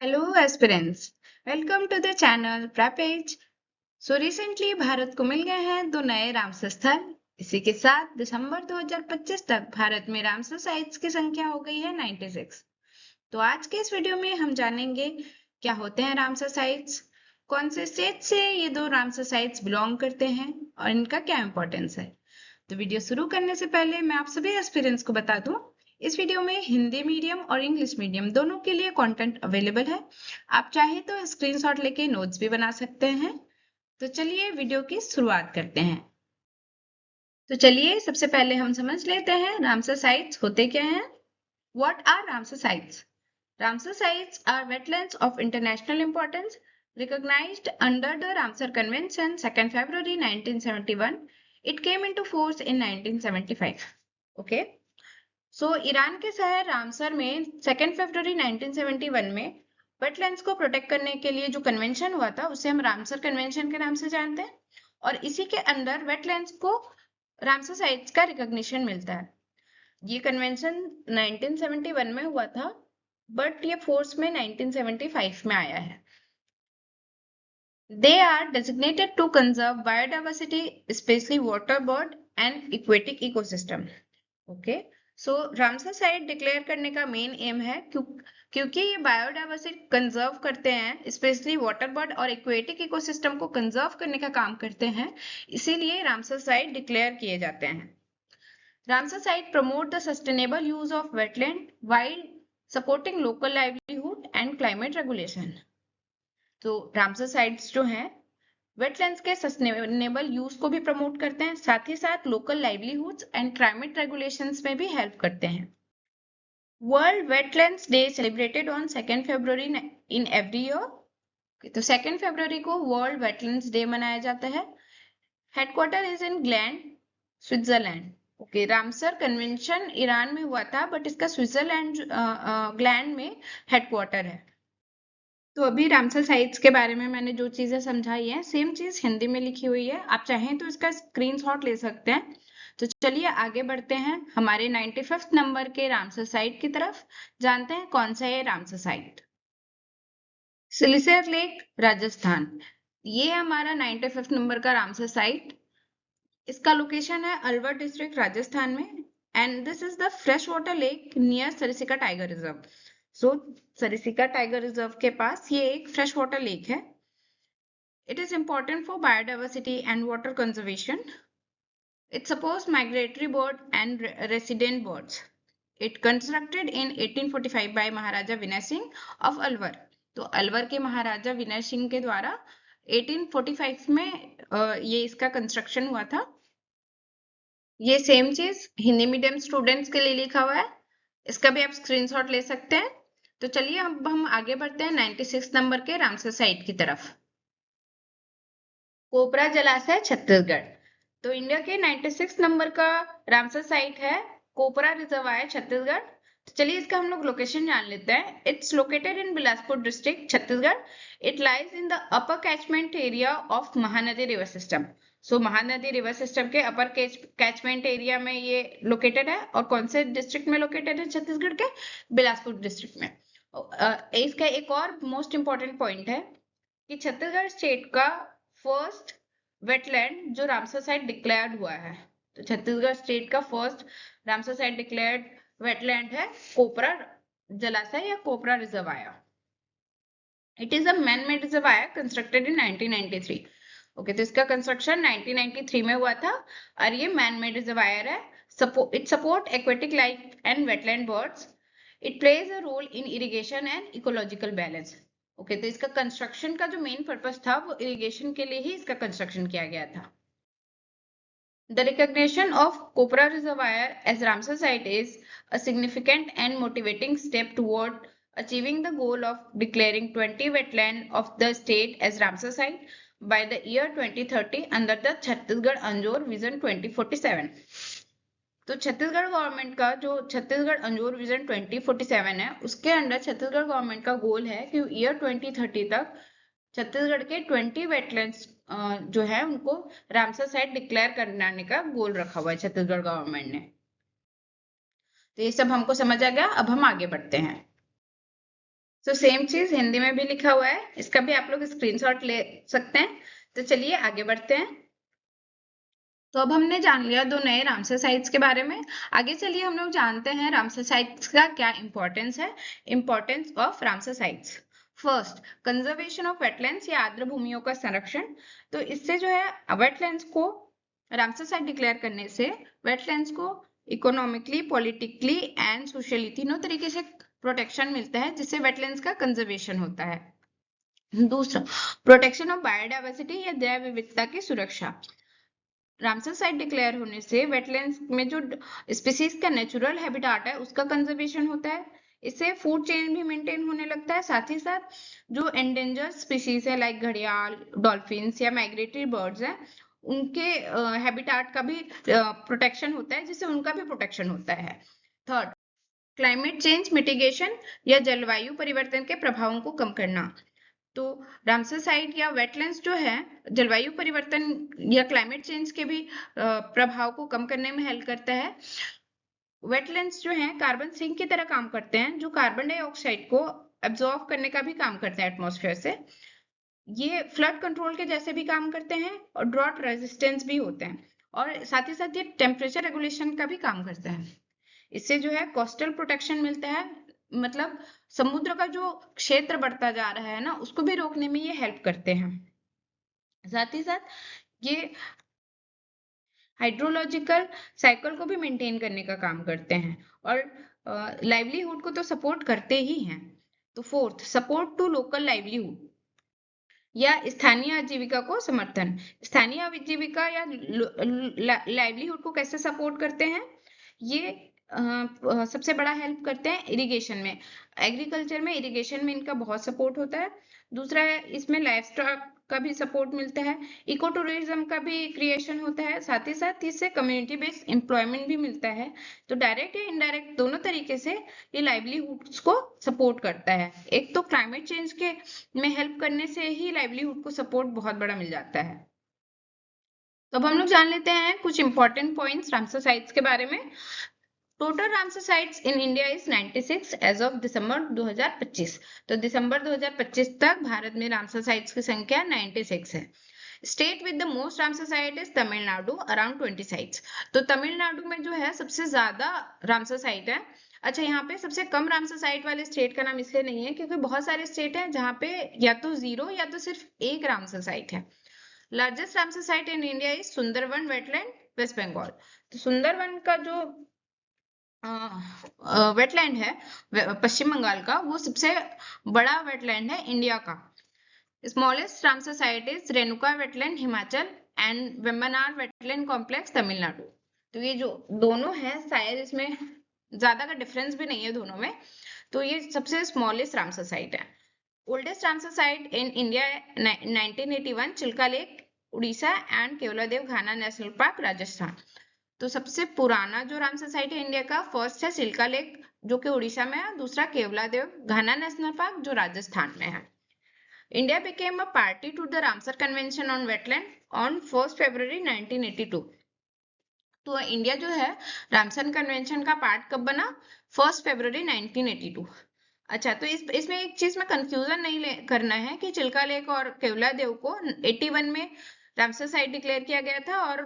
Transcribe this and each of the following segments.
Hello aspirants, welcome to the channel Prepage। Recently Bharat को मिल गए हैं दो नए रामसर स्थल। इसी के साथ दिसंबर 2025 तक भारत में रामसर साइट्स की संख्या हो गई है 96। तो आज के इस वीडियो में हम जानेंगे क्या होते हैं रामसर साइट्स, कौन से स्टेट से ये दो रामसर साइट्स बिलोंग करते हैं और इनका क्या इंपॉर्टेंस है। तो वीडियो शुरू करने से पहले मैं आप सभी एस्पिरेंट्स को बता दूं, इस वीडियो में हिंदी मीडियम और इंग्लिश मीडियम दोनों के लिए कंटेंट अवेलेबल है। आप चाहे तो स्क्रीनशॉट लेके नोट्स भी बना सकते हैं। तो चलिए वीडियो की शुरुआत करते हैं। तो चलिए सबसे पहले हम समझ लेते हैं रामसर साइट्स होते क्या हैं। What are Ramsar sites? Ramsar sites are wetlands of international importance recognized under the Ramsar Convention 2nd February 1971. It came into force in 1975. Okay. So Iran के शहर रामसर में 2 फरवरी 1971 में वेटलैंड्स को प्रोटेक्ट करने के लिए जो कन्वेंशन हुआ था उसे हम रामसर कन्वेंशन के नाम से जानते हैं, और इसी के अंदर वेटलैंड्स को रामसर साइट्स का रिकॉग्निशन मिलता है। ये कन्वेंशन 1971 में हुआ था, बट ये फोर्स में 1975 में आया है। They are designated to conserve biodiversity, especially water bird and aquatic ecosystem. Okay. So Ramsar site declare करने का मेन एम है क्योंकि ये बायोडाइवर्सिटी कंजर्व करते हैं, स्पेशली वाटर बर्ड और एक्वेटिक इकोसिस्टम को कंजर्व करने का काम करते हैं, इसीलिए रामसर साइट डिक्लेयर किए जाते हैं। Ramsar site promote the sustainable use of wetland while supporting local livelihood and climate regulation. तो रामसर साइट्स जो हैं वेटलैंड्स के सस्टेनेबल यूज को भी प्रमोट करते हैं, साथ ही साथ local livelihoods and climate regulations में भी हेल्प करते हैं। World wetlands day celebrated on 2 February in every year. तो 2 फरवरी को वर्ल्ड वेटलैंड्स डे मनाया जाता है। Headquarter is in gland, Switzerland. Okay, Ramsar convention Iran में हुआ था, बट इसका स्विट्जरलैंड ग्लैंड में हेडक्वार्टर है। तो अभी रामसर साइट्स के बारे में मैंने जो चीजें समझाई है, सेम चीज हिंदी में लिखी हुई है, आप चाहें तो इसका स्क्रीनशॉट ले सकते हैं। तो चलिए आगे बढ़ते हैं हमारे 95th नंबर के रामसर साइट की तरफ। जानते हैं कौन सा है रामसर साइट। सिलिसेर लेक, राजस्थान। ये हमारा 95th नंबर का रामसर साइट। इसका लोकेशन है अलवर डिस्ट्रिक्ट, राजस्थान में, and this is the fresh water lake near Sariska tiger reserve. So Sariska tiger reserve के पास ये एक फ्रेश वाटर लेक है। It is important for biodiversity and water conservation. It supports migratory bird and resident birds. It constructed in 1845 by Maharaja Vinay Singh of Alwar. तो अलवर के महाराजा विनय सिंह के द्वारा 1845 में ये इसका कंस्ट्रक्शन हुआ था। ये सेम चीज हिंदी मीडियम स्टूडेंट्स के लिए लिखा हुआ है, इसका भी आप स्क्रीनशॉट ले सकते हैं। तो चलिए अब हम आगे बढ़ते हैं 96 नंबर के रामसर साइट की तरफ। कोपरा जलाशय, छत्तीसगढ़। तो इंडिया के 96 नंबर का रामसर साइट है कोपरा रिजर्वायर, छत्तीसगढ़। तो चलिए इसका हम लोग लोकेशन जान लेते हैं। It's located in Bilaspur district, Chhattisgarh. It lies in the upper catchment area of Mahanadi river system. So Mahanadi river system के अपर कैचमेंट एरिया में ये लोकेटेड है। और कौन से डिस्ट्रिक्ट में लोकेटेड है? छत्तीसगढ़ के बिलासपुर डिस्ट्रिक्ट में। इसका एक और मोस्ट इंपॉर्टेंट पॉइंट है कि छत्तीसगढ़ स्टेट का फर्स्ट वेटलैंड जो रामसर साइट डिक्लेयर्ड हुआ है। तो छत्तीसगढ़ स्टेट का first Ramsar site declared wetland है कोपरा जलाशय या Kopra reservoir. It is a man made reservoir constructed in 1993। Okay, तो इसका कंस्ट्रक्शन 1993 में हुआ था और ये मैन मेड रिजर्वायर है। It support aquatic life and wetland birds. It plays a role in irrigation and ecological balance. Okay, तो इसका कंस्ट्रक्शन का जो मेन पर्पस था वो इरिगेशन के लिए ही इसका कंस्ट्रक्शन किया गया था। The recognition of Kopra Reservoir as Ramsar Site is a significant and motivating step toward achieving the goal of declaring 20 wetland of the state as Ramsar Site by the year 2030 under the Chhattisgarh Anjor Vision 2047. तो Chhattisgarh government का जो छत्तीसगढ़ अंजोर vision 2047 है, उसके under Chhattisgarh government का गोल है कि year 2030 तक छत्तीसगढ़ के 20 वेटलैंड्स जो है उनको रामसर साइट डिक्लेयर कराने का गोल रखा हुआ है छत्तीसगढ़ गवर्नमेंट ने। तो ये सब हमको समझ आ गया, अब हम आगे बढ़ते हैं। तो सेम चीज हिंदी में भी लिखा हुआ है, इसका भी आप लोग स्क्रीनशॉट ले सकते हैं। तो चलिए आगे बढ़ते हैं। तो अब हमने जान लिया दो नए रामसर साइट्स के बारे में। आगे चलिए हम लोग जानते हैं रामसर साइट्स का क्या इंपॉर्टेंस है। Importance of Ramsar sites. First, conservation of wetlands या आर्द्र भूमियों का संरक्षण। तो इससे जो है वेटलैंड्स को रामसर साइट डिक्लेयर करने से वेटलैंड्स को इकोनॉमिकली, पॉलिटिकली एंड सोशली तीनों तरीके से प्रोटेक्शन मिलता है, जिससे वेटलैंड्स का कंजर्वेशन होता है। दूसरा, प्रोटेक्शन ऑफ बायोडाइवर्सिटी या जैव विविधता की सुरक्षा। रामसर साइट डिक्लेयर होने से वेटलैंड्स में जो स्पीसीज का नेचुरल हैबिटाट है उसका कंजर्वेशन होता है। इससे फूड चेन भी मेंटेन होने लगता है। साथ ही साथ जो एंडेंजर्ड स्पीसीज है लाइक घड़ियाल, डॉल्फिन्स या माइग्रेटरी बर्ड्स हैं, उनके हैबिटाट का भी प्रोटेक्शन होता है, जिससे उनका भी प्रोटेक्शन होता है। थर्ड, क्लाइमेट चेंज मिटिगेशन या जलवायु परिवर्तन के प्रभावों को कम करना। तो रामसर साइट या वेटलैंड्स जो है जलवायु परिवर्तन या क्लाइमेट चेंज के भी प्रभाव को कम करने में हेल्प करता है। वेटलैंड्स जो हैं कार्बन सिंक की तरह काम करते हैं, जो कार्बन डाइऑक्साइड को एब्जॉर्ब करने का भी काम करते हैं एटमॉस्फेयर से। ये फ्लड कंट्रोल के जैसे भी काम करते हैं और ड्रॉट रेजिस्टेंस भी होते हैं, और साथ ही साथ ये टेम्परेचर रेगुलेशन का भी काम करते हैं। इससे जो है कोस्टल प्रोटेक्शन मिलता है, मतलब समुद्र का जो क्षेत्र बढ़ता जा रहा है ना, उसको भी रोकने में ये हेल्प करते हैं। साथ ही साथ ये हाइड्रोलॉजिकल साइकिल को भी मेंटेन करने का काम करते हैं, और लाइवलीहुड को तो सपोर्ट करते ही हैं। तो fourth, support to local livelihood या स्थानीय आजीविका को समर्थन। स्थानीय आजीविका या लाइवलीहुड को कैसे सपोर्ट करते हैं? ये सबसे बड़ा हेल्प करते हैं इरिगेशन में। एग्रीकल्चर में, इरिगेशन में इनका बहुत सपोर्ट होता है। दूसरा है, इसमें लाइफ स्टॉक का भी सपोर्ट मिलता है। इको टूरिज्म का भी क्रिएशन होता है। साथ ही साथ इससे कम्युनिटी बेस्ड एम्प्लॉयमेंट भी मिलता है। तो डायरेक्ट या इनडायरेक्ट दोनों तरीके से ये लाइवलीहुड्स को सपोर्ट करता है। एक तो क्लाइमेट चेंज के में हेल्प करने से ही लाइवलीहुड को सपोर्ट बहुत बड़ा मिल जाता है। तो अब हम लोग जान लेते हैं कुछ इंपॉर्टेंट पॉइंट्स रामसर साइट्स के बारे में। Total Ramsar sites in India is 96 as of December 2025। तो दिसंबर 2025 तक भारत में रामसर साइट्स की संख्या 96 है। State with the most Ramsar site is Tamil Nadu, around 20 sites. तो तमिलनाडु में जो है सबसे ज्यादा रामसर साइट है। अच्छा, यहाँ पे सबसे कम रामसर साइट वाले स्टेट का नाम इसलिए नहीं है क्योंकि बहुत सारे स्टेट हैं जहाँ पे या तो 0 या तो सिर्फ एक रामसर साइट है। Largest Ramsar site in India is Sundarban wetland, West Bengal. तो सुंदरवन का जो वेटलैंड है पश्चिम बंगाल का, वो सबसे बड़ा वेटलैंड है इंडिया का। Smallest Ramsar site is Renuka wetland, Himachal, and Vembanad wetland complex, Tamil Nadu. तो ये जो दोनों है, शायद इसमें ज्यादा का डिफरेंस भी नहीं है दोनों में। तो ये सबसे स्मॉलेस्ट रामसर साइट है। Oldest Ramsar site in India 1981, Chilka lake, Orissa, and Keoladeo Ghana national park, Rajasthan. तो सबसे पुराना जो रामसर साइट है इंडिया का, फर्स्ट है चिल्का लेक जो कि उड़ीसा में है, दूसरा केवलादेव घाना नेशनल पार्क जो राजस्थान में है। India became a party to the Ramsar convention on wetland on 1 February 1982। तो इंडिया जो है रामसर कन्वेंशन का पार्ट कब बना? 1 फरवरी 1982। अच्छा, तो इसमें एक चीज में कंफ्यूजन नहीं करना है कि चिल्का लेक और केवलादेव को 81 में रामसर साइट डिक्लेयर किया गया था और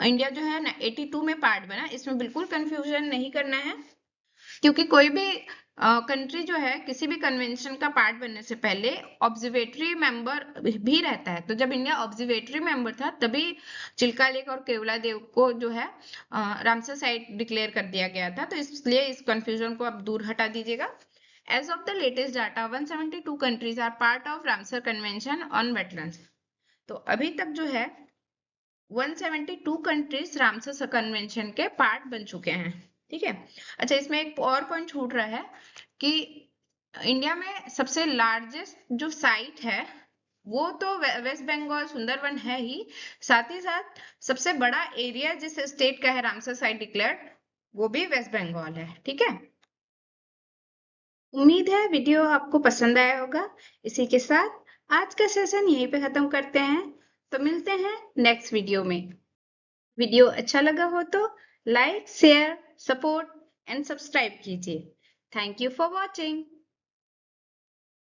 इंडिया जो है 82 में पार्ट बना। इसमें बिल्कुल कंफ्यूजन नहीं करना है, क्योंकि कोई भी कंट्री जो है किसी भी कन्वेंशन का पार्ट बनने से पहले ऑब्जर्वेटरी मेंबर भी रहता है। तो जब इंडिया ऑब्जर्वेटरी मेंबर था तभी चिल्का लेक और केवलादेव को जो है रामसर साइट डिक्लेयर कर दिया गया था। तो इसलिए इस कंफ्यूजन को आप दूर हटा दीजिएगा। As of the latest data, 172 countries are part of Ramsar Convention on Wetlands. तो अभी तक जो है 172 कंट्रीज रामसर कन्वेंशन के पार्ट बन चुके हैं। ठीक है। अच्छा, इसमें एक और पॉइंट छूट रहा है कि इंडिया में सबसे लार्जेस्ट जो साइट है वो तो वेस्ट बंगाल सुंदरवन है ही, साथ ही साथ सबसे बड़ा एरिया जिस स्टेट का है रामसर साइट डिक्लेयर्ड, वो भी वेस्ट बंगाल है। ठीक है। उम्मीद है वीडियो आपको पसंद आया होगा। इसी के साथ आज का सेशन यहीं पे खत्म करते हैं। तो मिलते हैं नेक्स्ट वीडियो में। वीडियो अच्छा लगा हो तो like, share, support and subscribe कीजिए। Thank you for watching.